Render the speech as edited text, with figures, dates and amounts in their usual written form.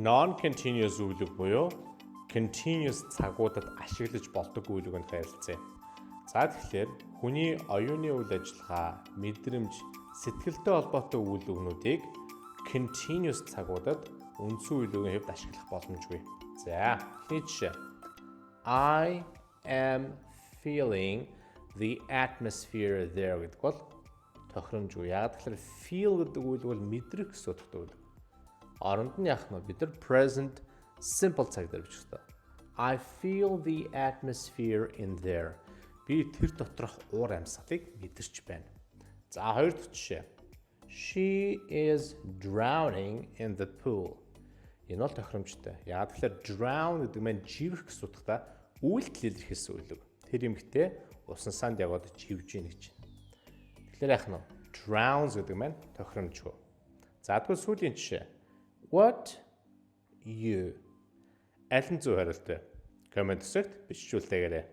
non-continuous үглэг буюу continuous цагуудад ашиглаж болдог үглэгэнд харилцъя. За тэгэхээр хүний оюуны үйл ажиллагаа, мэдрэмж, сэтгэлтэй холбоотой үглэгнүүдийг continuous цагуудад үндсэн үглэгийн хувьд ашиглах боломжгүй. За, эхний жишээ. I am feeling the atmosphere there гэдэг бол тохиромжгүй. Яг тэгэхээр feel гэдэг үгэл бол мэдрэх гэсэн утгатай үгэл. Оронд нь яах нь бид нар present simple цаг дээр бичих ёстой. I feel the atmosphere in there. Би тэр доторх уур амьсгалыг мэдэрч байна. За, хоёр дахь жишээ. She is drowning in the pool. Энэ бол тохиромжтой. Яг тэгэхээр drown гэдэг нь живэх гэсэн утгатай үйлдэл илэрхийлсэн үгэл. Тэр эмэгтэй усан санд яваад живж ийн гэж байна. Тэгэхээр яах нь drowns гэдэг нь тохиромжгүй. За тэгвэл сүүлийн жишээ. What you аль нь зөв хариулт вэ? Коммент хэсэгт бичүүлтэйгээрэй.